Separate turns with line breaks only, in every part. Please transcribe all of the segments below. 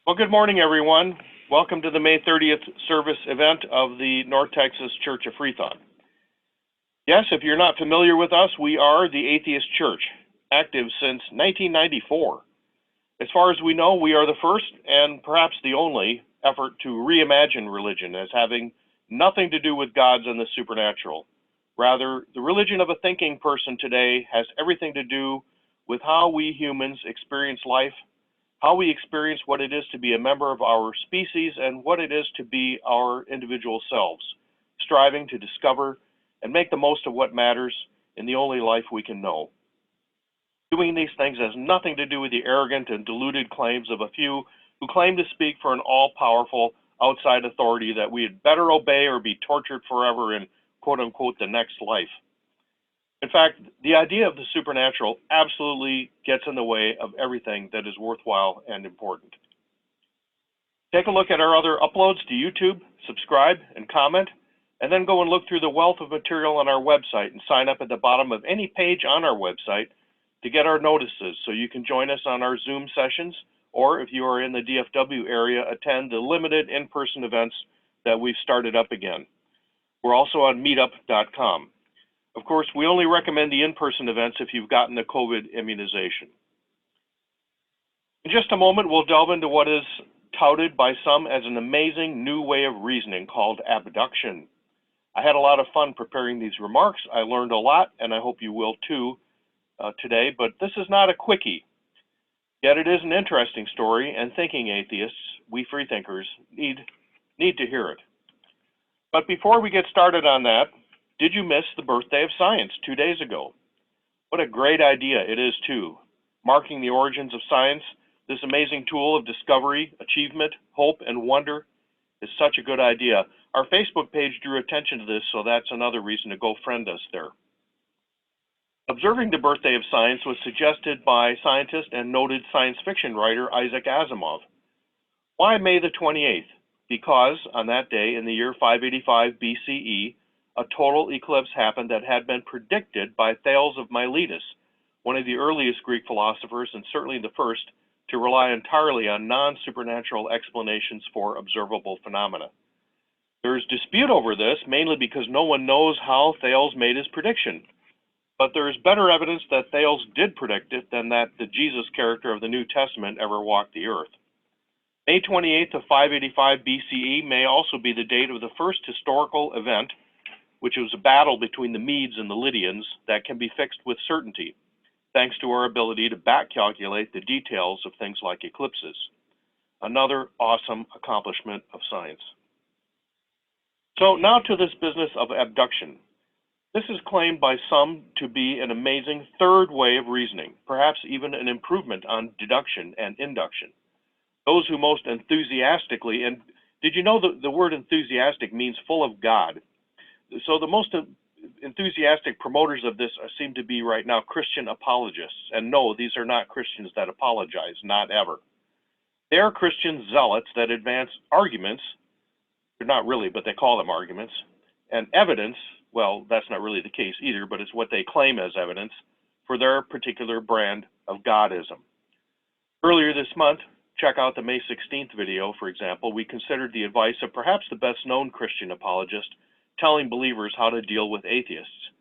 Well, good morning, everyone. Welcome to the May 30th service event of the North Texas Church of Freethought. Yes, if you're not familiar with us, we are the Atheist Church, active since 1994. As far as we know, we are the first and perhaps the only effort to reimagine religion as having nothing to do with gods and the supernatural. Rather, the religion of a thinking person today has everything to do with how we humans experience life, how we experience what it is to be a member of our species, and what it is to be our individual selves, striving to discover and make the most of what matters in the only life we can know. Doing these things has nothing to do with the arrogant and deluded claims of a few who claim to speak for an all-powerful outside authority that we had better obey or be tortured forever in quote-unquote the next life. In fact, the idea of the supernatural absolutely gets in the way of everything that is worthwhile and important. Take a look at our other uploads to YouTube, subscribe and comment, and then go and look through the wealth of material on our website and sign up at the bottom of any page on our website to get our notices so you can join us on our Zoom sessions, or if you are in the DFW area, attend the limited in-person events that we've started up again. We're also on meetup.com. Of course, we only recommend the in-person events if you've gotten the COVID immunization. In just a moment, we'll delve into what is touted by some as an amazing new way of reasoning called abduction. I had a lot of fun preparing these remarks. I learned a lot, and I hope you will too today, but this is not a quickie. Yet it is an interesting story, and thinking atheists, we freethinkers, need to hear it. But before we get started on that, did you miss the birthday of science 2 days ago? What a great idea it is too. Marking the origins of science, this amazing tool of discovery, achievement, hope, and wonder is such a good idea. Our Facebook page drew attention to this, so that's another reason to go friend us there. Observing the birthday of science was suggested by scientist and noted science fiction writer Isaac Asimov. Why May the 28th? Because on that day in the year 585 BCE, a total eclipse happened that had been predicted by Thales of Miletus, one of the earliest Greek philosophers and certainly the first to rely entirely on non-supernatural explanations for observable phenomena. There is dispute over this, mainly because no one knows how Thales made his prediction. But there is better evidence that Thales did predict it than that the Jesus character of the New Testament ever walked the earth. May 28th of 585 BCE may also be the date of the first historical event, which was a battle between the Medes and the Lydians that can be fixed with certainty, thanks to our ability to back calculate the details of things like eclipses. Another awesome accomplishment of science. So now to this business of abduction. This is claimed by some to be an amazing third way of reasoning, perhaps even an improvement on deduction and induction. Those who most enthusiastically, and did you know that the word enthusiastic means full of God? So the most enthusiastic promoters of this seem to be right now Christian apologists. And no, these are not Christians that apologize, not ever. They are Christian zealots that advance arguments, they're not really, but they call them arguments, and evidence, well, that's not really the case either, but it's what they claim as evidence for their particular brand of Godism. Earlier this month, check out the May 16th video, for example, we considered the advice of perhaps the best-known Christian apologist, telling believers how to deal with atheists.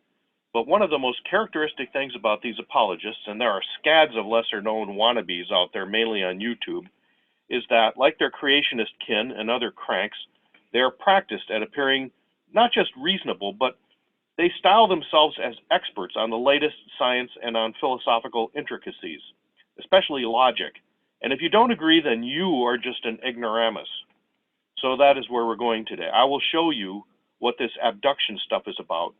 But one of the most characteristic things about these apologists, and there are scads of lesser-known wannabes out there, mainly on YouTube, is that, like their creationist kin and other cranks, they are practiced at appearing not just reasonable, but they style themselves as experts on the latest science and on philosophical intricacies, especially logic. And if you don't agree, then you are just an ignoramus. So that is where we're going today. I will show you what this abduction stuff is about,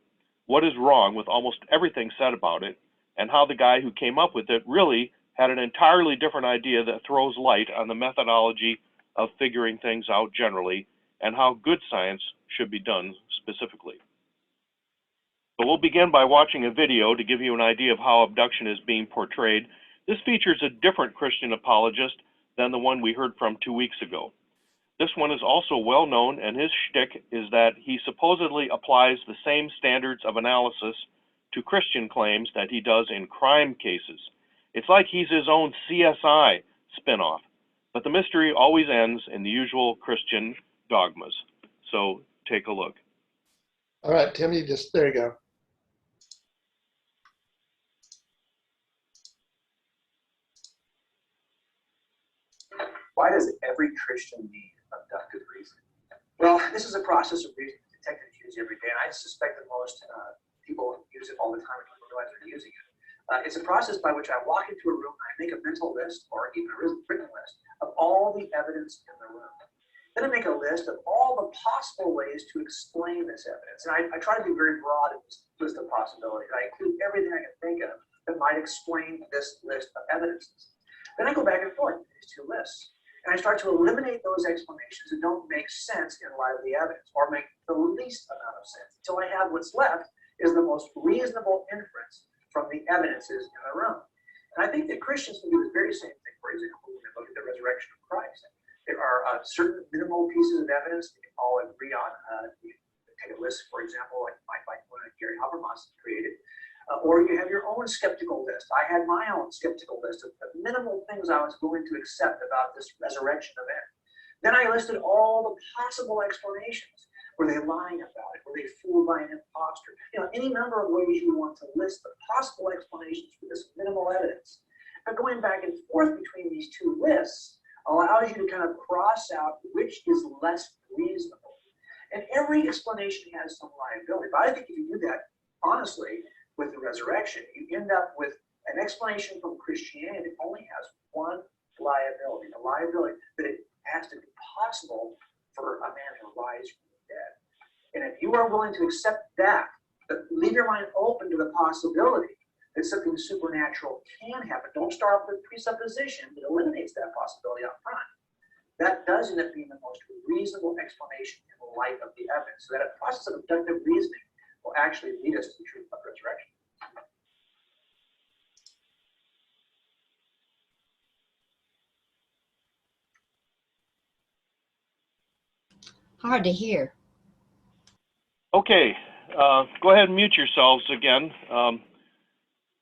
what is wrong with almost everything said about it, and how the guy who came up with it really had an entirely different idea that throws light on the methodology of figuring things out generally, and how good science should be done specifically. So we'll begin by watching a video to give you an idea of how abduction is being portrayed. This features a different Christian apologist than the one we heard from 2 weeks ago. This one is also well known, and his shtick is that he supposedly applies the same standards of analysis to Christian claims that he does in crime cases. It's like he's his own CSI spinoff. but the mystery always ends in the usual Christian dogmas. So take a look.
All right, Tim, there you go.
Why does every Christian need abductive reasoning? Well, this is a process of reasoning detectives use every day, and I suspect that most people use it all the time and don't realize they're using it. It's a process by which I walk into a room and I make a mental list, or even a written list, of all the evidence in the room. Then I make a list of all the possible ways to explain this evidence. And I try to be very broad in this list of possibilities. I include everything I can think of that might explain this list of evidences. Then I go back and forth with these two lists. And I start to eliminate those explanations that don't make sense in light of the evidence, or make the least amount of sense, until I have what's left is the most reasonable inference from the evidences in the room. And I think that Christians can do the very same thing. For example, when we look at the resurrection of Christ, there are certain minimal pieces of evidence we can all agree on. You take a list, for example, like one that Gary Habermas created, or you have your own skeptical list. I had my own skeptical list of the minimal things I was going to accept about this resurrection event. Then I listed all the possible explanations. Were they lying about it? Were they fooled by an imposter? Any number of ways you want to list the possible explanations for this minimal evidence. But going back and forth between these two lists allows you to kind of cross out which is less reasonable. And every explanation has some liability. But I think if you do that honestly with the resurrection, you end up with an explanation from Christianity that only has one liability, the liability that it has to be possible for a man to rise from the dead. And if you are willing to accept that, but leave your mind open to the possibility that something supernatural can happen, don't start off with a presupposition that eliminates that possibility up front. That does end up being the most reasonable explanation in the light of the evidence. So that a process of abductive reasoning will actually lead us to the truth of resurrection.
Hard to hear.
Okay, go ahead and mute yourselves again.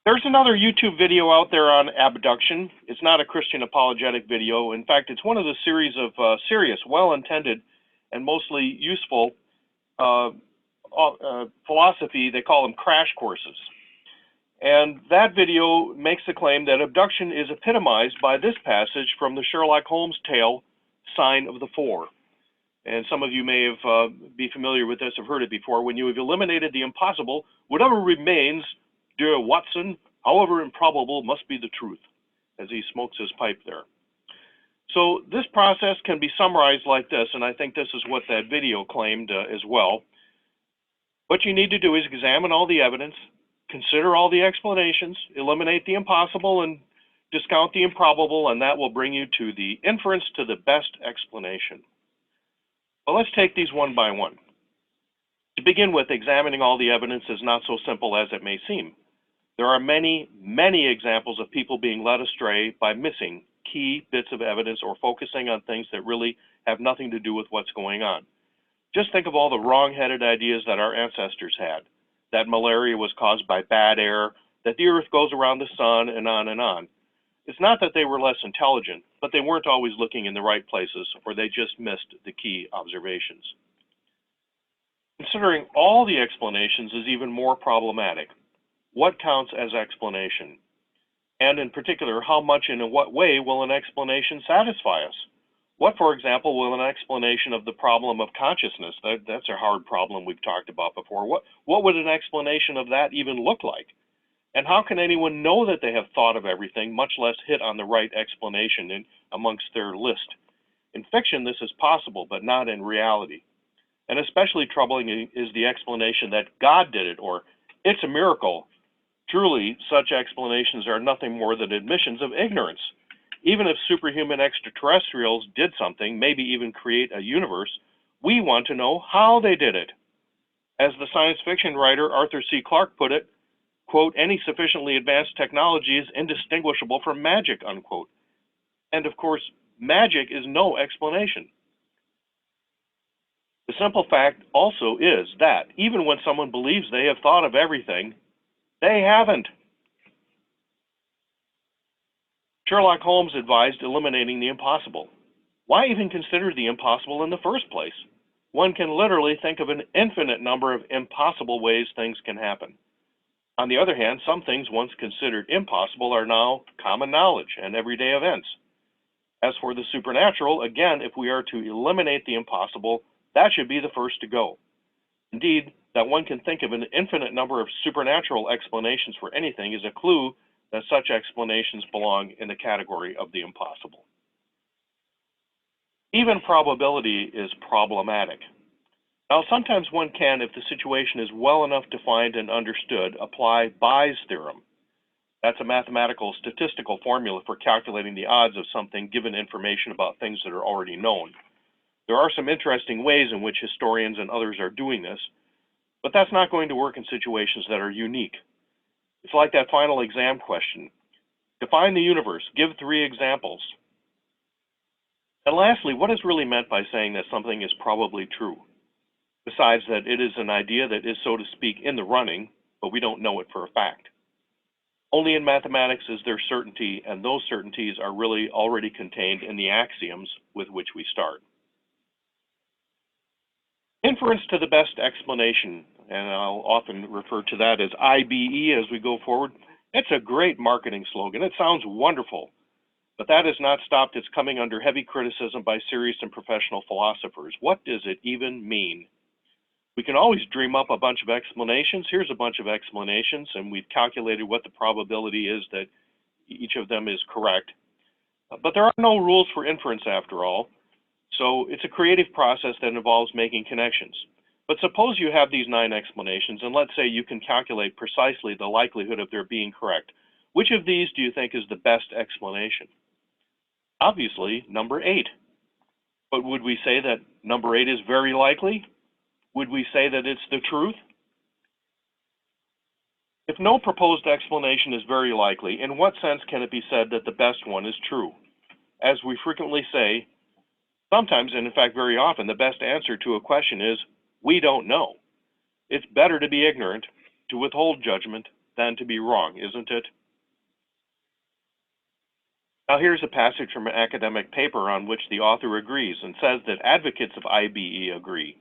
There's another YouTube video out there on abduction. It's not a Christian apologetic video. In fact, it's one of the series of serious, well-intended, and mostly useful philosophy. They call them crash courses. And that video makes the claim that abduction is epitomized by this passage from the Sherlock Holmes tale, Sign of the Four. And some of you may have be familiar with this, have heard it before. When you have eliminated the impossible, whatever remains, dear Watson, however improbable, must be the truth, as he smokes his pipe there. So this process can be summarized like this, and I think this is what that video claimed as well. What you need to do is examine all the evidence, consider all the explanations, eliminate the impossible, and discount the improbable, and that will bring you to the inference to the best explanation. Well, let's take these one by one. To begin with, examining all the evidence is not so simple as it may seem. There are many, many examples of people being led astray by missing key bits of evidence or focusing on things that really have nothing to do with what's going on. Just think of all the wrong-headed ideas that our ancestors had, that malaria was caused by bad air, that the earth goes around the sun, and on and on. It's not that they were less intelligent, but they weren't always looking in the right places, or they just missed the key observations. Considering all the explanations is even more problematic. What counts as explanation? And in particular, how much and in what way will an explanation satisfy us? What, for example, will an explanation of the problem of consciousness, that's a hard problem we've talked about before, what would an explanation of that even look like? And how can anyone know that they have thought of everything, much less hit on the right explanation amongst their list? In fiction, this is possible, but not in reality. And especially troubling is the explanation that God did it, or it's a miracle. Truly, such explanations are nothing more than admissions of ignorance. Even if superhuman extraterrestrials did something, maybe even create a universe, we want to know how they did it. As the science fiction writer Arthur C. Clarke put it, quote, any sufficiently advanced technology is indistinguishable from magic, unquote. And of course, magic is no explanation. The simple fact also is that even when someone believes they have thought of everything, they haven't. Sherlock Holmes advised eliminating the impossible. Why even consider the impossible in the first place? One can literally think of an infinite number of impossible ways things can happen. On the other hand, some things once considered impossible are now common knowledge and everyday events. As for the supernatural, again, if we are to eliminate the impossible, that should be the first to go. Indeed, that one can think of an infinite number of supernatural explanations for anything is a clue that such explanations belong in the category of the impossible. Even probability is problematic. Now, sometimes one can, if the situation is well enough defined and understood, apply Bayes' theorem. That's a mathematical statistical formula for calculating the odds of something given information about things that are already known. There are some interesting ways in which historians and others are doing this, but that's not going to work in situations that are unique. It's like that final exam question. Define the universe. Give 3 examples. And lastly, what is really meant by saying that something is probably true? Besides that it is an idea that is, so to speak, in the running, but we don't know it for a fact. Only in mathematics is there certainty, and those certainties are really already contained in the axioms with which we start. Inference to the best explanation, and I'll often refer to that as IBE as we go forward. It's a great marketing slogan. It sounds wonderful, but that has not stopped its coming under heavy criticism by serious and professional philosophers. What does it even mean? We can always dream up a bunch of explanations. Here's a bunch of explanations, and we've calculated what the probability is that each of them is correct. But there are no rules for inference after all, so it's a creative process that involves making connections. But suppose you have these 9 explanations, and let's say you can calculate precisely the likelihood of their being correct. Which of these do you think is the best explanation? Obviously, number 8. But would we say that number 8 is very likely? Would we say that it's the truth? If no proposed explanation is very likely, in what sense can it be said that the best one is true? As we frequently say, sometimes, and in fact very often, the best answer to a question is, we don't know. It's better to be ignorant, to withhold judgment, than to be wrong, isn't it? Now here's a passage from an academic paper on which the author agrees and says that advocates of IBE agree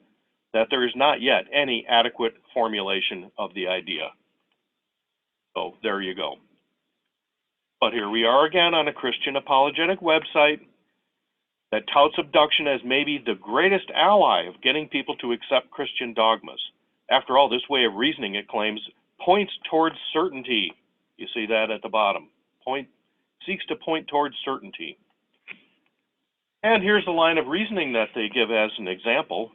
that there is not yet any adequate formulation of the idea. So there you go. But here we are again on a Christian apologetic website that touts abduction as maybe the greatest ally of getting people to accept Christian dogmas. After all, this way of reasoning, it claims, points towards certainty. You see that at the bottom. Seeks to point towards certainty. And here's the line of reasoning that they give as an example.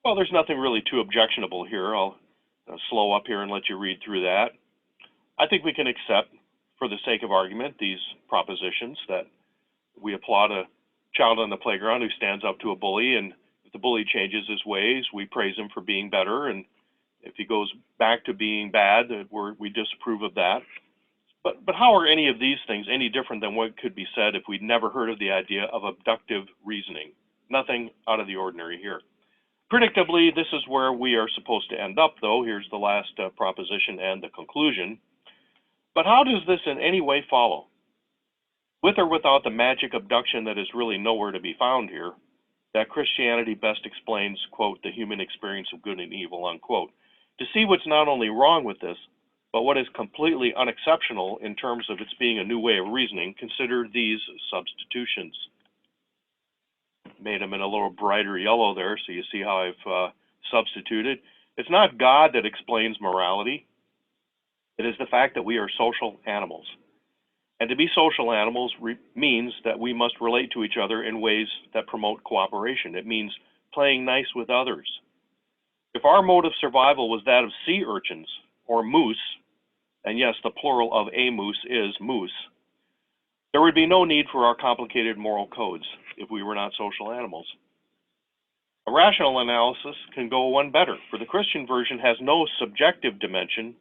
Well, there's nothing really too objectionable here. I'll slow up here and let you read through that. I think we can accept, for the sake of argument, these propositions that we applaud a child on the playground who stands up to a bully, and if the bully changes his ways, we praise him for being better, and if he goes back to being bad, we disapprove of that. But how are any of these things any different than what could be said if we'd never heard of the idea of abductive reasoning? Nothing out of the ordinary here. Predictably, this is where we are supposed to end up, though. Here's the last proposition and the conclusion. But how does this in any way follow? With or without the magic abduction that is really nowhere to be found here, that Christianity best explains, quote, the human experience of good and evil, unquote. To see what's not only wrong with this, but what is completely unexceptional in terms of its being a new way of reasoning, consider these substitutions. Made them in a little brighter yellow there, so you see how I've substituted. It's not God that explains morality. It is the fact that we are social animals. And to be social animals means that we must relate to each other in ways that promote cooperation. It means playing nice with others. If our mode of survival was that of sea urchins or moose, and yes, the plural of a moose is moose, there would be no need for our complicated moral codes if we were not social animals. A rational analysis can go one better, for the Christian version has no subjective dimension,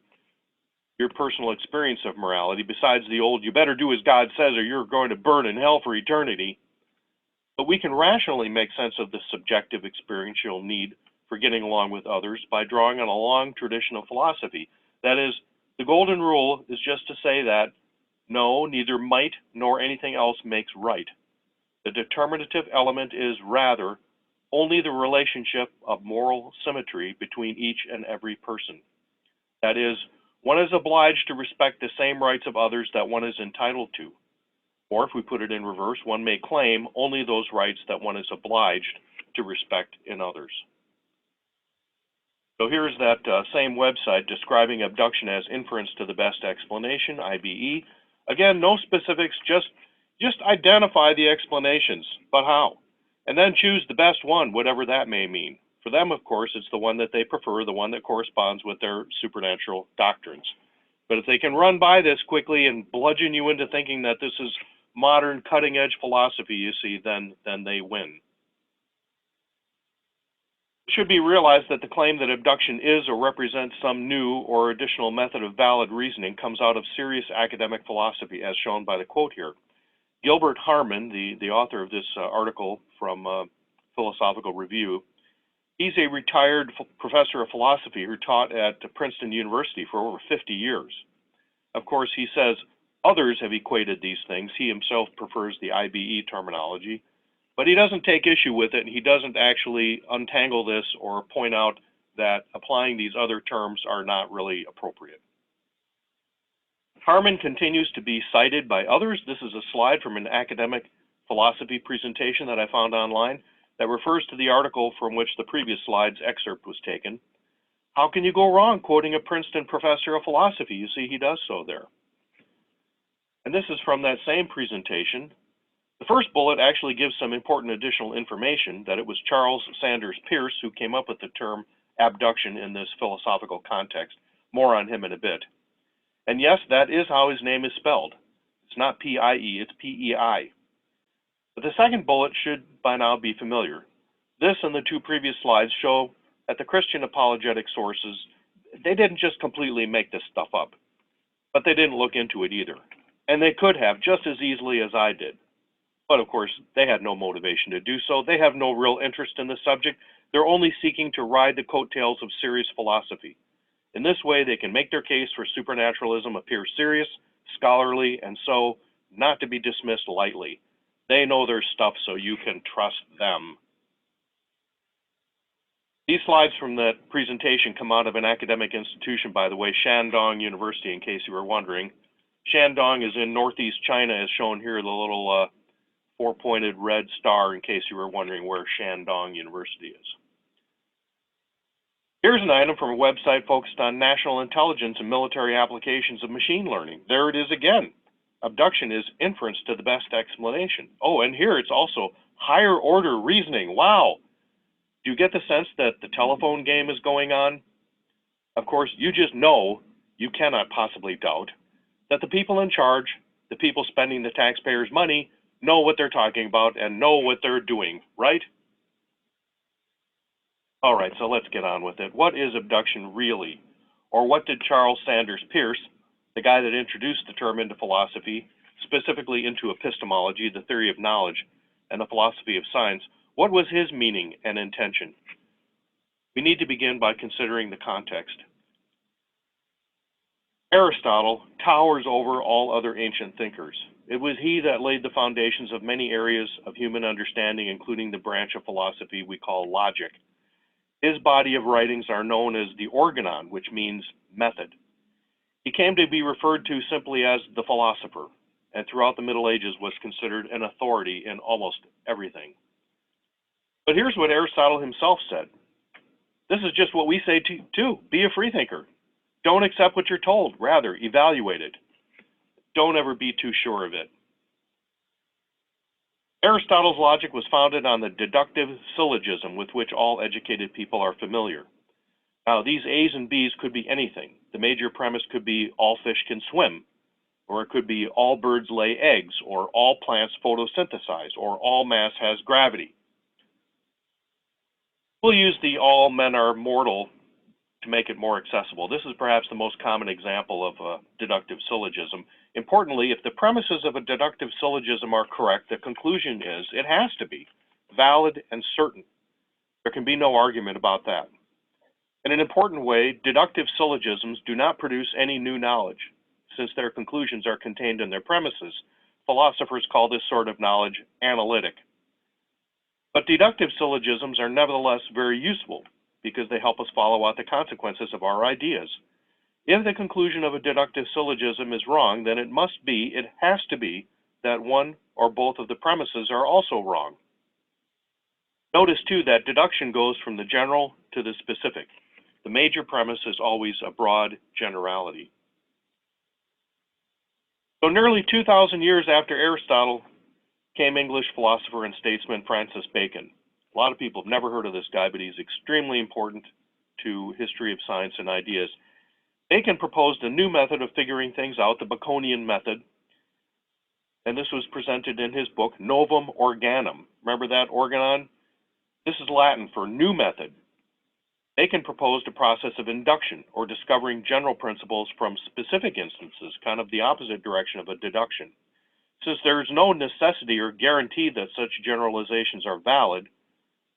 your personal experience of morality, besides the old, you better do as God says or you're going to burn in hell for eternity. But we can rationally make sense of the subjective experiential need for getting along with others by drawing on a long tradition of philosophy. That is, the golden rule is just to say that No, neither might nor anything else makes right. The determinative element is rather only the relationship of moral symmetry between each and every person. That is, one is obliged to respect the same rights of others that one is entitled to. Or if we put it in reverse, one may claim only those rights that one is obliged to respect in others. So here's that same website describing abduction as inference to the best explanation, IBE. Again, no specifics, just identify the explanations, but how? And then choose the best one, whatever that may mean. For them, of course, it's the one that they prefer, the one that corresponds with their supernatural doctrines. But if they can run by this quickly and bludgeon you into thinking that this is modern cutting-edge philosophy, you see, then they win. It should be realized that the claim that abduction is or represents some new or additional method of valid reasoning comes out of serious academic philosophy, as shown by the quote here. Gilbert Harman, the author of this article from Philosophical Review, he's a retired professor of philosophy who taught at Princeton University for over 50 years. Of course, he says others have equated these things. He himself prefers the IBE terminology, but he doesn't take issue with it, and he doesn't actually untangle this or point out that applying these other terms are not really appropriate. Harman continues to be cited by others. This is a slide from an academic philosophy presentation that I found online that refers to the article from which the previous slide's excerpt was taken. How can you go wrong quoting a Princeton professor of philosophy? You see, he does so there. And this is from that same presentation. The first bullet actually gives some important additional information that it was Charles Sanders Peirce who came up with the term abduction in this philosophical context. More on him in a bit. And yes, that is how his name is spelled. It's not P-I-E, it's P-E-I. But the second bullet should by now be familiar. This and the two previous slides show that the Christian apologetic sources, they didn't just completely make this stuff up, but they didn't look into it either. And they could have just as easily as I did. But of course, they had no motivation to do so. They have no real interest in the subject. They're only seeking to ride the coattails of serious philosophy. In this way, they can make their case for supernaturalism appear serious, scholarly, and so not to be dismissed lightly. They know their stuff, so you can trust them. These slides from that presentation come out of an academic institution, by the way, Shandong University, in case you were wondering. Shandong is in northeast China, as shown here, the little four-pointed red star, in case you were wondering where Shandong University is. Here's an item from a website focused on national intelligence and military applications of machine learning. There it is again. Abduction is inference to the best explanation. Oh, and here it's also higher order reasoning. Wow. Do you get the sense that the telephone game is going on? Of course, you just know, you cannot possibly doubt, that the people in charge, the people spending the taxpayers' money, know what they're talking about and know what they're doing, right? All right, so let's get on with it. What is abduction really? Or what did Charles Sanders Peirce, the guy that introduced the term into philosophy, specifically into epistemology, the theory of knowledge, and the philosophy of science, what was his meaning and intention? We need to begin by considering the context. Aristotle towers over all other ancient thinkers. It was he that laid the foundations of many areas of human understanding, including the branch of philosophy we call logic. His body of writings are known as the Organon, which means method. He came to be referred to simply as the philosopher, and throughout the Middle Ages was considered an authority in almost everything. But here's what Aristotle himself said. This is just what we say too. Be a freethinker. Don't accept what you're told. Rather, evaluate it. Don't ever be too sure of it. Aristotle's logic was founded on the deductive syllogism with which all educated people are familiar. Now, these A's and B's could be anything. The major premise could be all fish can swim, or it could be all birds lay eggs, or all plants photosynthesize, or all mass has gravity. We'll use the all men are mortal to make it more accessible. This is perhaps the most common example of a deductive syllogism. Importantly, if the premises of a deductive syllogism are correct, the conclusion is it has to be valid and certain. There can be no argument about that. In an important way, deductive syllogisms do not produce any new knowledge. since their conclusions are contained in their premises. Philosophers call this sort of knowledge analytic. But deductive syllogisms are nevertheless very useful because they help us follow out the consequences of our ideas. If the conclusion of a deductive syllogism is wrong, then it has to be, that one or both of the premises are also wrong. Notice too that deduction goes from the general to the specific. The major premise is always a broad generality. So nearly 2,000 years after Aristotle came English philosopher and statesman Francis Bacon. A lot of people have never heard of this guy, but he's extremely important to history of science and ideas. Bacon proposed a new method of figuring things out, the Baconian method, and this was presented in his book, Novum Organum. Remember that, organon? This is Latin for new method. Bacon proposed a process of induction, or discovering general principles from specific instances, kind of the opposite direction of a deduction. Since there is no necessity or guarantee that such generalizations are valid,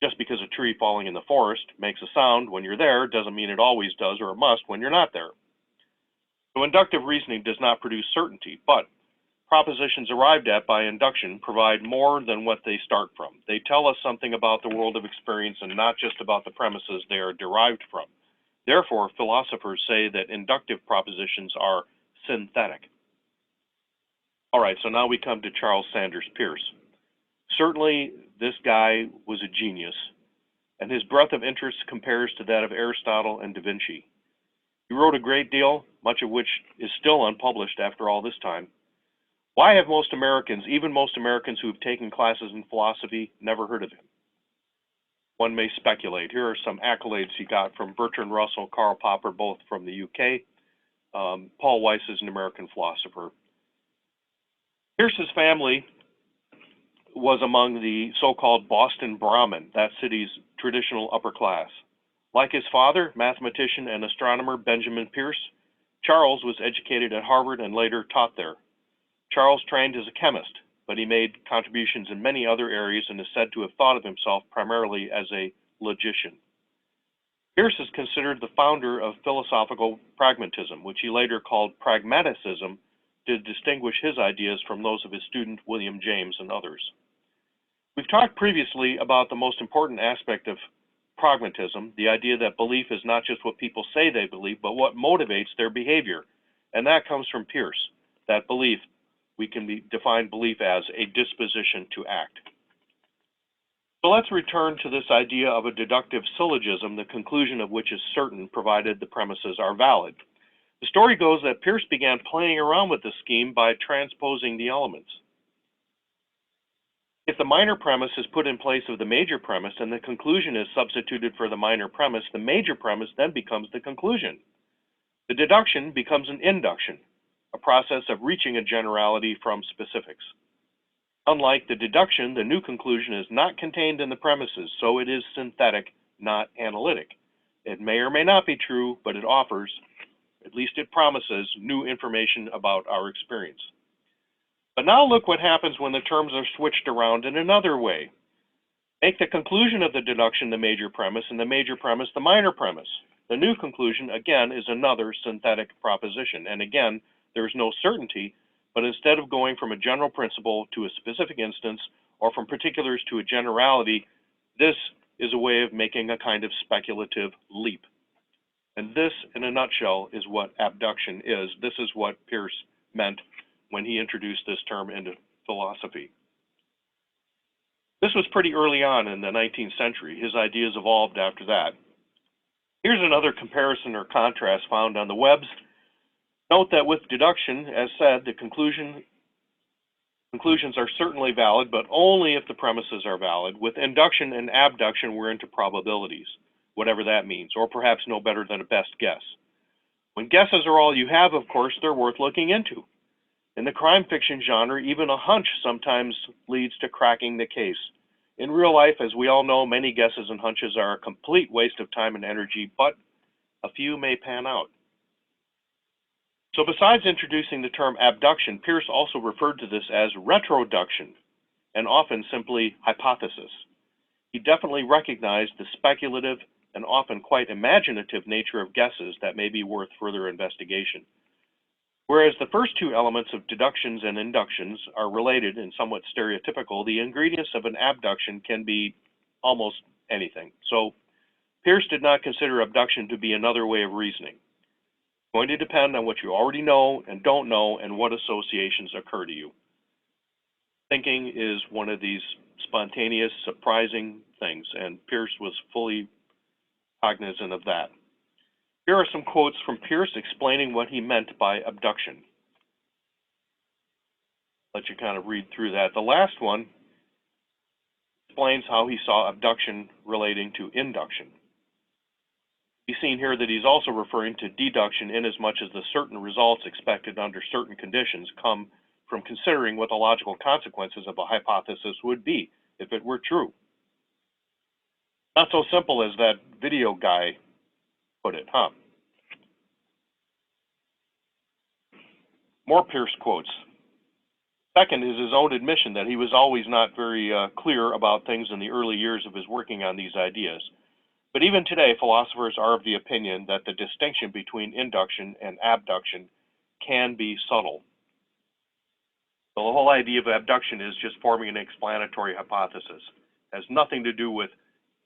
just because a tree falling in the forest makes a sound when you're there doesn't mean it always does or it must when you're not there. So inductive reasoning does not produce certainty, but propositions arrived at by induction provide more than what they start from. They tell us something about the world of experience and not just about the premises they are derived from. Therefore, philosophers say that inductive propositions are synthetic. All right, so now we come to Charles Sanders Peirce. Certainly, this guy was a genius, and his breadth of interest compares to that of Aristotle and Da Vinci. He wrote a great deal, much of which is still unpublished after all this time. Why have most Americans, even most Americans who have taken classes in philosophy, never heard of him? One may speculate. Here are some accolades he got from Bertrand Russell, Karl Popper, both from the UK. Paul Weiss is an American philosopher. Peirce's family was among the so-called Boston Brahmin, that city's traditional upper class. Like his father, mathematician and astronomer Benjamin Peirce, Charles was educated at Harvard and later taught there. Charles trained as a chemist, but he made contributions in many other areas and is said to have thought of himself primarily as a logician. Peirce is considered the founder of philosophical pragmatism, which he later called pragmaticism to distinguish his ideas from those of his student William James and others. We've talked previously about the most important aspect of pragmatism, the idea that belief is not just what people say they believe, but what motivates their behavior. And that comes from Peirce, that belief. We can define belief as a disposition to act. So let's return to this idea of a deductive syllogism, the conclusion of which is certain, provided the premises are valid. The story goes that Peirce began playing around with the scheme by transposing the elements. If the minor premise is put in place of the major premise and the conclusion is substituted for the minor premise, the major premise then becomes the conclusion. The deduction becomes an induction, a process of reaching a generality from specifics. Unlike the deduction, the new conclusion is not contained in the premises, so it is synthetic, not analytic. It may or may not be true, but it offers, at least it promises, new information about our experience. But now look what happens when the terms are switched around in another way. Make the conclusion of the deduction the major premise and the major premise the minor premise. The new conclusion, again, is another synthetic proposition, and again, there is no certainty, but instead of going from a general principle to a specific instance or from particulars to a generality, this is a way of making a kind of speculative leap. And this, in a nutshell, is what abduction is. This is what Peirce meant when he introduced this term into philosophy. This was pretty early on in the 19th century. His ideas evolved after that. Here's another comparison or contrast found on the webs. Note that with deduction, as said, the conclusions are certainly valid, but only if the premises are valid. With induction and abduction, we're into probabilities, whatever that means, or perhaps no better than a best guess. When guesses are all you have, of course, they're worth looking into. In the crime fiction genre, even a hunch sometimes leads to cracking the case. In real life, as we all know, many guesses and hunches are a complete waste of time and energy, but a few may pan out. So besides introducing the term abduction, Peirce also referred to this as retroduction, and often simply hypothesis. He definitely recognized the speculative and often quite imaginative nature of guesses that may be worth further investigation. Whereas the first two elements of deductions and inductions are related and somewhat stereotypical, the ingredients of an abduction can be almost anything. So Peirce did not consider abduction to be another way of reasoning. It's going to depend on what you already know and don't know and what associations occur to you. Thinking is one of these spontaneous, surprising things, and Peirce was fully cognizant of that. Here are some quotes from Peirce explaining what he meant by abduction. Let you kind of read through that. The last one explains how he saw abduction relating to induction. You've seen here that he's also referring to deduction in as much as the certain results expected under certain conditions come from considering what the logical consequences of a hypothesis would be if it were true. Not so simple as that video guy put it, huh? More Peirce quotes. Second is his own admission that he was always not very clear about things in the early years of his working on these ideas. But even today, philosophers are of the opinion that the distinction between induction and abduction can be subtle. So the whole idea of abduction is just forming an explanatory hypothesis. It has nothing to do with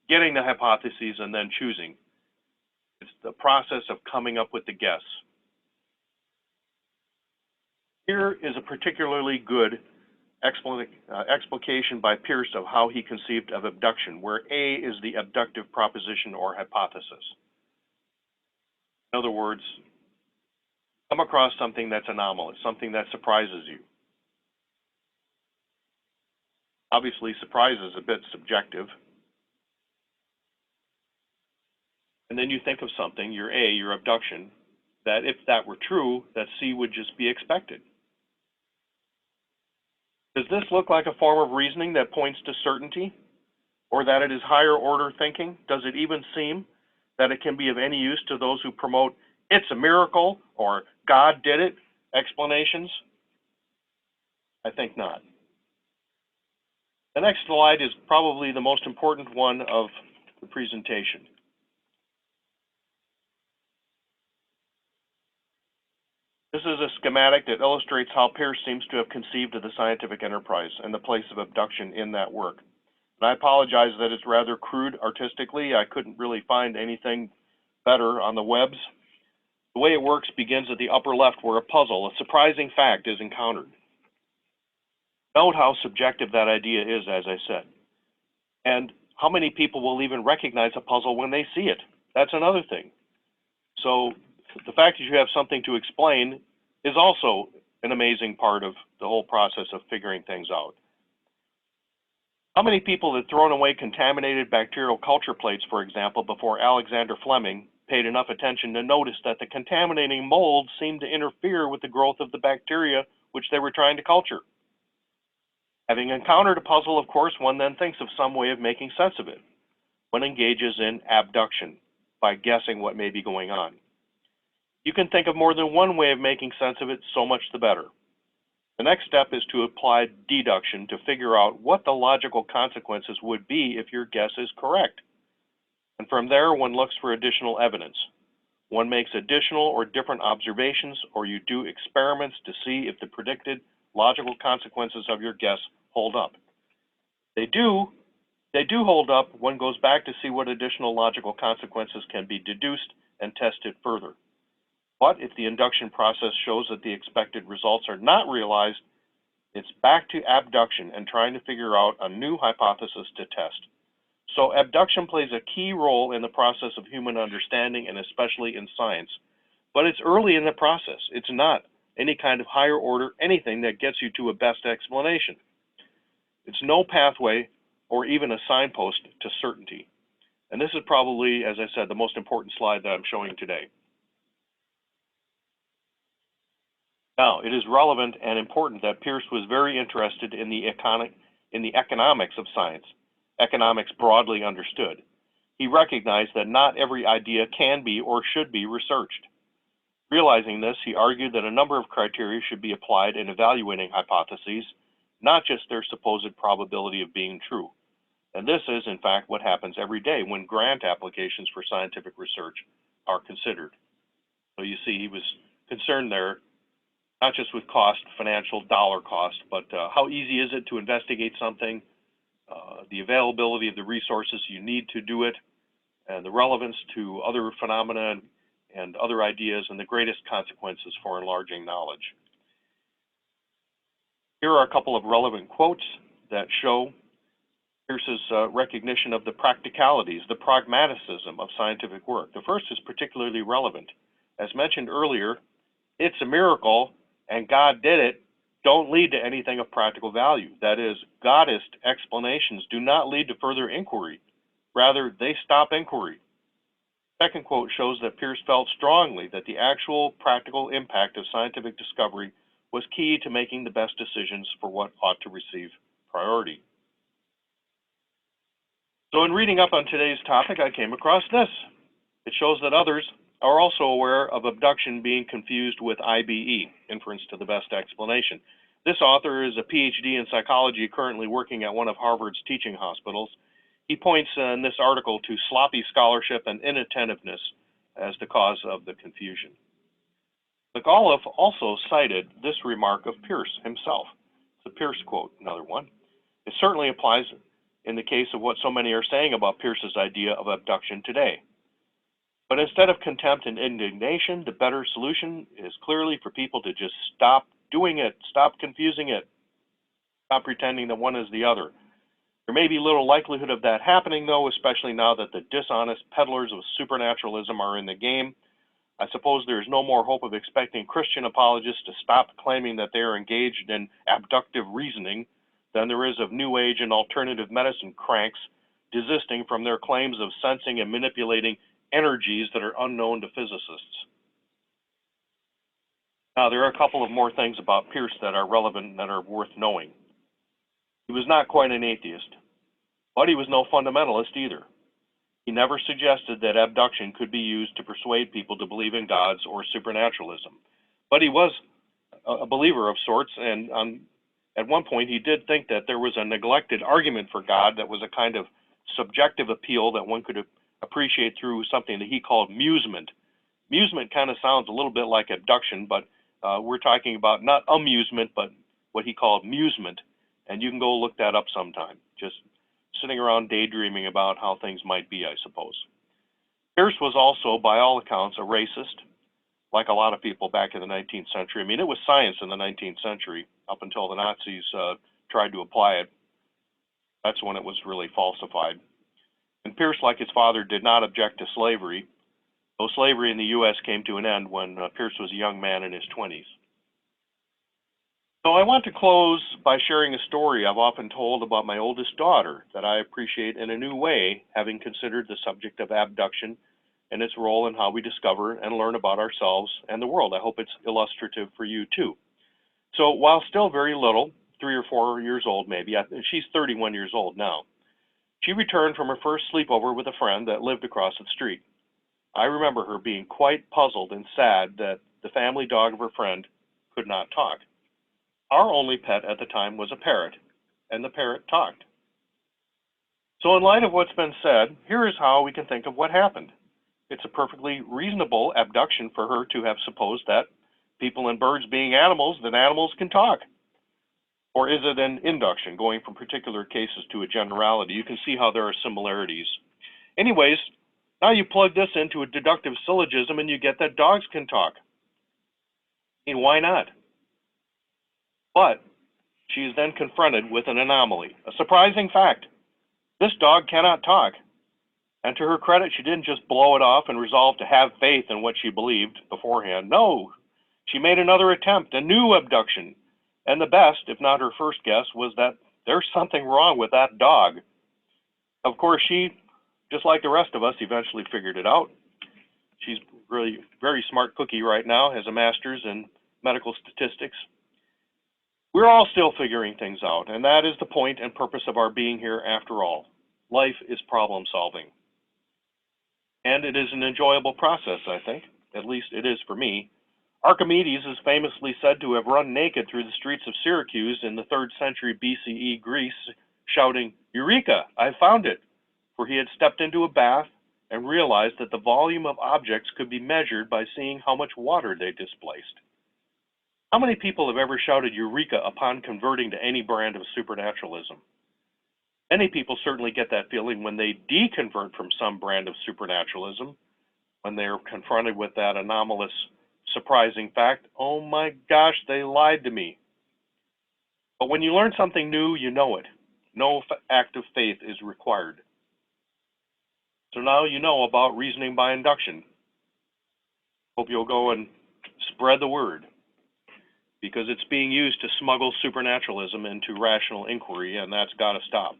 getting the hypotheses and then choosing. It's the process of coming up with the guess. Here is a particularly good explication by Peirce of how he conceived of abduction, where A is the abductive proposition or hypothesis. In other words, come across something that's anomalous, something that surprises you. Obviously, surprise is a bit subjective. And then you think of something, your A, your abduction, that if that were true, that C would just be expected. Does this look like a form of reasoning that points to certainty, or that it is higher order thinking? Does it even seem that it can be of any use to those who promote "it's a miracle" or "God did it" explanations? I think not. The next slide is probably the most important one of the presentation. This is a schematic that illustrates how Peirce seems to have conceived of the scientific enterprise and the place of abduction in that work. And I apologize that it's rather crude artistically. I couldn't really find anything better on the webs. The way it works begins at the upper left where a puzzle, a surprising fact, is encountered. Note how subjective that idea is, as I said. And how many people will even recognize a puzzle when they see it? That's another thing. So the fact that you have something to explain is also an amazing part of the whole process of figuring things out. How many people had thrown away contaminated bacterial culture plates, for example, before Alexander Fleming paid enough attention to notice that the contaminating mold seemed to interfere with the growth of the bacteria which they were trying to culture? Having encountered a puzzle, of course, one then thinks of some way of making sense of it. One engages in abduction by guessing what may be going on. You can think of more than one way of making sense of it, so much the better. The next step is to apply deduction to figure out what the logical consequences would be if your guess is correct. And from there, one looks for additional evidence. One makes additional or different observations, or you do experiments to see if the predicted logical consequences of your guess hold up. They do hold up. One goes back to see what additional logical consequences can be deduced and tested further. But if the induction process shows that the expected results are not realized, it's back to abduction and trying to figure out a new hypothesis to test. So abduction plays a key role in the process of human understanding, and especially in science. But it's early in the process. It's not any kind of higher order, anything that gets you to a best explanation. It's no pathway or even a signpost to certainty. And this is probably, as I said, the most important slide that I'm showing today. Now, it is relevant and important that Peirce was very interested in the economics of science, economics broadly understood. He recognized that not every idea can be or should be researched. Realizing this, he argued that a number of criteria should be applied in evaluating hypotheses, not just their supposed probability of being true. And this is, in fact, what happens every day when grant applications for scientific research are considered. So you see, he was concerned there not just with cost, financial dollar cost, but how easy is it to investigate something, the availability of the resources you need to do it, and the relevance to other phenomena and other ideas, and the greatest consequences for enlarging knowledge. Here are a couple of relevant quotes that show Peirce's recognition of the practicalities, the pragmaticism of scientific work. The first is particularly relevant. As mentioned earlier, it's a miracle and God did it don't lead to anything of practical value. That is, Godist explanations do not lead to further inquiry. Rather, they stop inquiry. Second quote shows that Peirce felt strongly that the actual practical impact of scientific discovery was key to making the best decisions for what ought to receive priority. So in reading up on today's topic, I came across this. It shows that others are also aware of abduction being confused with IBE, inference to the best explanation. This author is a PhD in psychology currently working at one of Harvard's teaching hospitals. He points in this article to sloppy scholarship and inattentiveness as the cause of the confusion. McAuliffe also cited this remark of Peirce himself. It's a Peirce quote, another one. It certainly applies in the case of what so many are saying about Peirce's idea of abduction today. But instead of contempt and indignation, the better solution is clearly for people to just stop doing it, stop confusing it, stop pretending that one is the other. There may be little likelihood of that happening, though, especially now that the dishonest peddlers of supernaturalism are in the game. I suppose there is no more hope of expecting Christian apologists to stop claiming that they are engaged in abductive reasoning than there is of New Age and alternative medicine cranks desisting from their claims of sensing and manipulating energies that are unknown to physicists. Now, there are a couple of more things about Peirce that are relevant and that are worth knowing. He was not quite an atheist, but he was no fundamentalist either. He never suggested that abduction could be used to persuade people to believe in gods or supernaturalism. But he was a believer of sorts, and at one point he did think that there was a neglected argument for God that was a kind of subjective appeal that one could appreciate through something that he called musement. Musement kind of sounds a little bit like abduction, but we're talking about not amusement, but what he called musement. And you can go look that up sometime. Just sitting around daydreaming about how things might be, I suppose. Peirce was also, by all accounts, a racist, like a lot of people back in the 19th century. I mean, it was science in the 19th century up until the Nazis tried to apply it. That's when it was really falsified. And Peirce, like his father, did not object to slavery, though slavery in the U.S. came to an end when Peirce was a young man in his 20s. So I want to close by sharing a story I've often told about my oldest daughter that I appreciate in a new way, having considered the subject of abduction and its role in how we discover and learn about ourselves and the world. I hope it's illustrative for you too. So while still very little, 3 or 4 years old maybe, she's 31 years old now, she returned from her first sleepover with a friend that lived across the street. I remember her being quite puzzled and sad that the family dog of her friend could not talk. Our only pet at the time was a parrot, and the parrot talked. So in light of what's been said, here is how we can think of what happened. It's a perfectly reasonable abduction for her to have supposed that people and birds being animals, that animals can talk. Or is it an induction, going from particular cases to a generality? You can see how there are similarities. Anyways, now you plug this into a deductive syllogism and you get that dogs can talk. I mean, why not? But she is then confronted with an anomaly, a surprising fact. This dog cannot talk. And to her credit, she didn't just blow it off and resolve to have faith in what she believed beforehand. No, she made another attempt, a new abduction. And the best, if not her first guess, was that there's something wrong with that dog. Of course, she, just like the rest of us, eventually figured it out. She's really very smart cookie right now, has a master's in medical statistics. We're all still figuring things out, and that is the point and purpose of our being here after all. Life is problem solving. And it is an enjoyable process, I think. At least it is for me. Archimedes is famously said to have run naked through the streets of Syracuse in the 3rd century BCE Greece, shouting, "Eureka, I found it!" For he had stepped into a bath and realized that the volume of objects could be measured by seeing how much water they displaced. How many people have ever shouted eureka upon converting to any brand of supernaturalism? Many people certainly get that feeling when they deconvert from some brand of supernaturalism, when they're confronted with that anomalous, surprising fact, oh my gosh, they lied to me. But when you learn something new, you know it. No act of faith is required. So now you know about reasoning by induction. Hope you'll go and spread the word, because it's being used to smuggle supernaturalism into rational inquiry, and that's got to stop.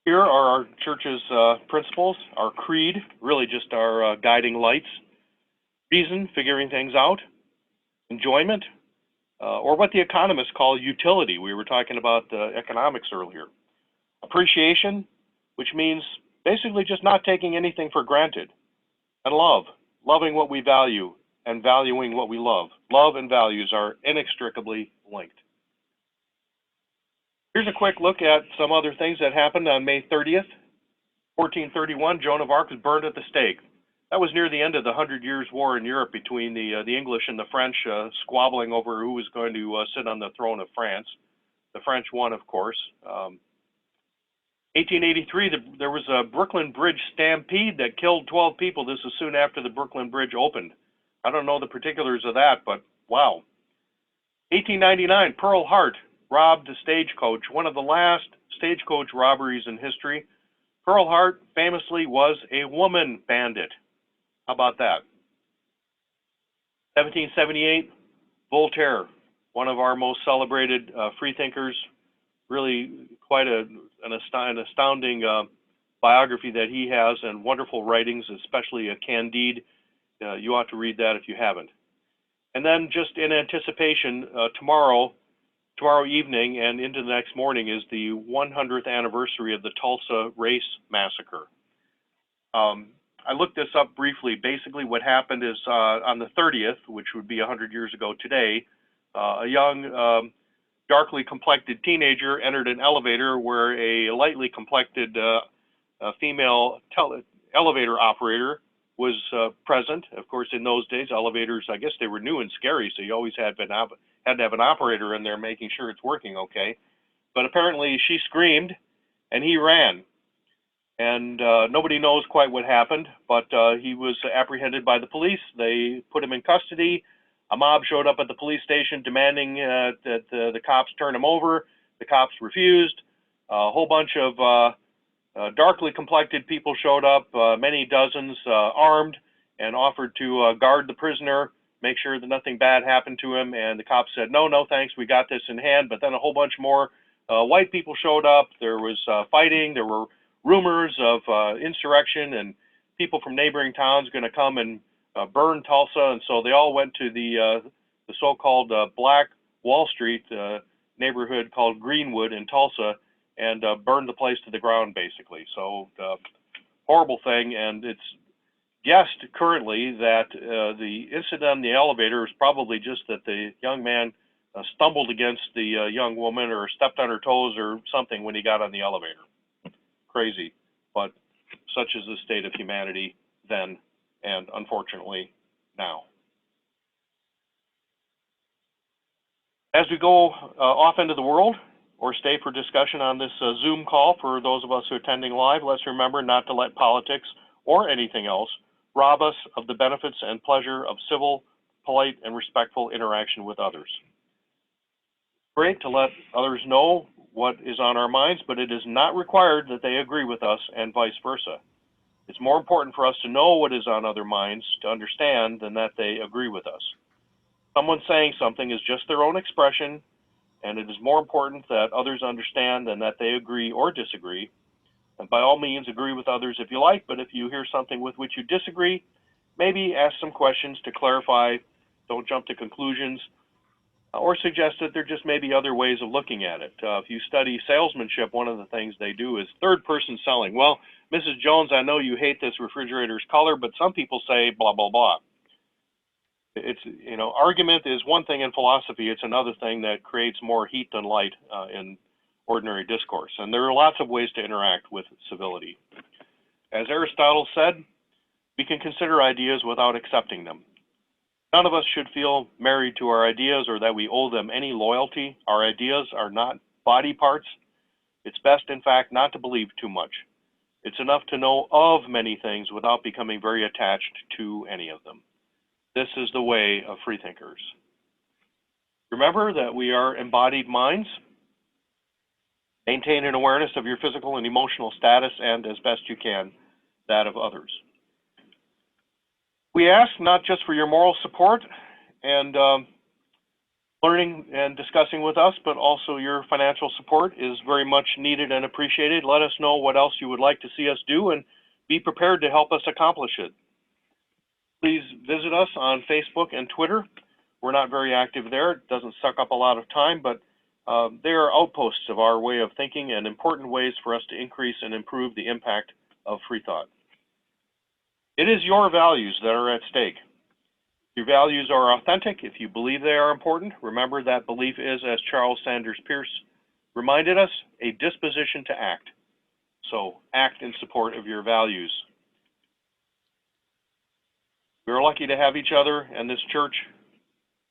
Here are our church's principles, our creed, really just our guiding lights. Reason, figuring things out. Enjoyment, or what the economists call utility. We were talking about economics earlier. Appreciation, which means basically just not taking anything for granted. And love, loving what we value and valuing what we love. Love and values are inextricably linked. Here's a quick look at some other things that happened on May 30th. 1431, Joan of Arc was burned at the stake. That was near the end of the 100 Years' War in Europe between the English and the French, squabbling over who was going to sit on the throne of France. The French won, of course. 1883, there was a Brooklyn Bridge stampede that killed 12 people. This was soon after the Brooklyn Bridge opened. I don't know the particulars of that, but wow. 1899, Pearl Harbor robbed a stagecoach, one of the last stagecoach robberies in history. Pearl Harbor famously was a woman bandit. How about that? 1778, Voltaire, one of our most celebrated freethinkers, really quite an astounding biography that he has, and wonderful writings, especially Candide. You ought to read that if you haven't. And then just in anticipation, tomorrow evening and into the next morning is the 100th anniversary of the Tulsa Race Massacre. I looked this up briefly. Basically what happened is on the 30th, which would be 100 years ago today, a young darkly complected teenager entered an elevator where a lightly complected female elevator operator was present. Of course, in those days, elevators, I guess they were new and scary, so you always had to have an operator in there making sure it's working okay. But apparently she screamed and he ran. And nobody knows quite what happened, but he was apprehended by the police. They put him in custody. A mob showed up at the police station demanding that the cops turn him over. The cops refused. A whole bunch of darkly complected people showed up, many dozens armed, and offered to guard the prisoner, make sure that nothing bad happened to him. And the cops said, no, no, thanks, we got this in hand. But then a whole bunch more white people showed up. There was fighting. There were rumors of insurrection and people from neighboring towns going to come and burn Tulsa. And so they all went to the so-called Black Wall Street neighborhood called Greenwood in Tulsa, and burned the place to the ground, basically. So horrible thing. And it's guessed currently that the incident on the elevator is probably just that the young man stumbled against the young woman or stepped on her toes or something when he got on the elevator. Crazy, but such is the state of humanity then, and unfortunately now. As we go off into the world, or stay for discussion on this Zoom call for those of us who are attending live, let's remember not to let politics or anything else rob us of the benefits and pleasure of civil, polite, and respectful interaction with others. Great to let others know what is on our minds, but it is not required that they agree with us and vice versa. It's more important for us to know what is on other minds, to understand, than that they agree with us. Someone saying something is just their own expression, and it is more important that others understand than that they agree or disagree. And by all means, agree with others if you like, but if you hear something with which you disagree, maybe ask some questions to clarify. Don't jump to conclusions, or suggest that there just may be other ways of looking at it. If you study salesmanship, one of the things they do is third-person selling. Well, Mrs. Jones, I know you hate this refrigerator's color, but some people say blah, blah, blah. It's, argument is one thing in philosophy. It's another thing that creates more heat than light in ordinary discourse. And there are lots of ways to interact with civility. As Aristotle said, we can consider ideas without accepting them. None of us should feel married to our ideas or that we owe them any loyalty. Our ideas are not body parts. It's best, in fact, not to believe too much. It's enough to know of many things without becoming very attached to any of them. This is the way of freethinkers. Remember that we are embodied minds. Maintain an awareness of your physical and emotional status and, as best you can, that of others. We ask not just for your moral support and learning and discussing with us, but also your financial support is very much needed and appreciated. Let us know what else you would like to see us do and be prepared to help us accomplish it. Please visit us on Facebook and Twitter. We're not very active there. It doesn't suck up a lot of time, but they are outposts of our way of thinking and important ways for us to increase and improve the impact of free thought. It is your values that are at stake. Your values are authentic. If you believe they are important, remember that belief is, as Charles Sanders Peirce reminded us, a disposition to act. So act in support of your values. We're lucky to have each other and this church.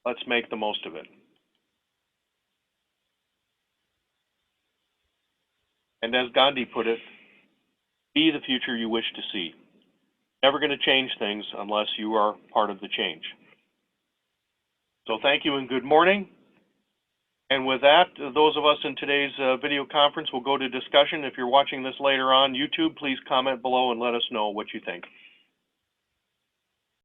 Let's make the most of it. And as Gandhi put it, be the future you wish to see. Never going to change things unless you are part of the change. So thank you and good morning. And with that, those of us in today's video conference will go to discussion. If you're watching this later on YouTube, please comment below and let us know what you think.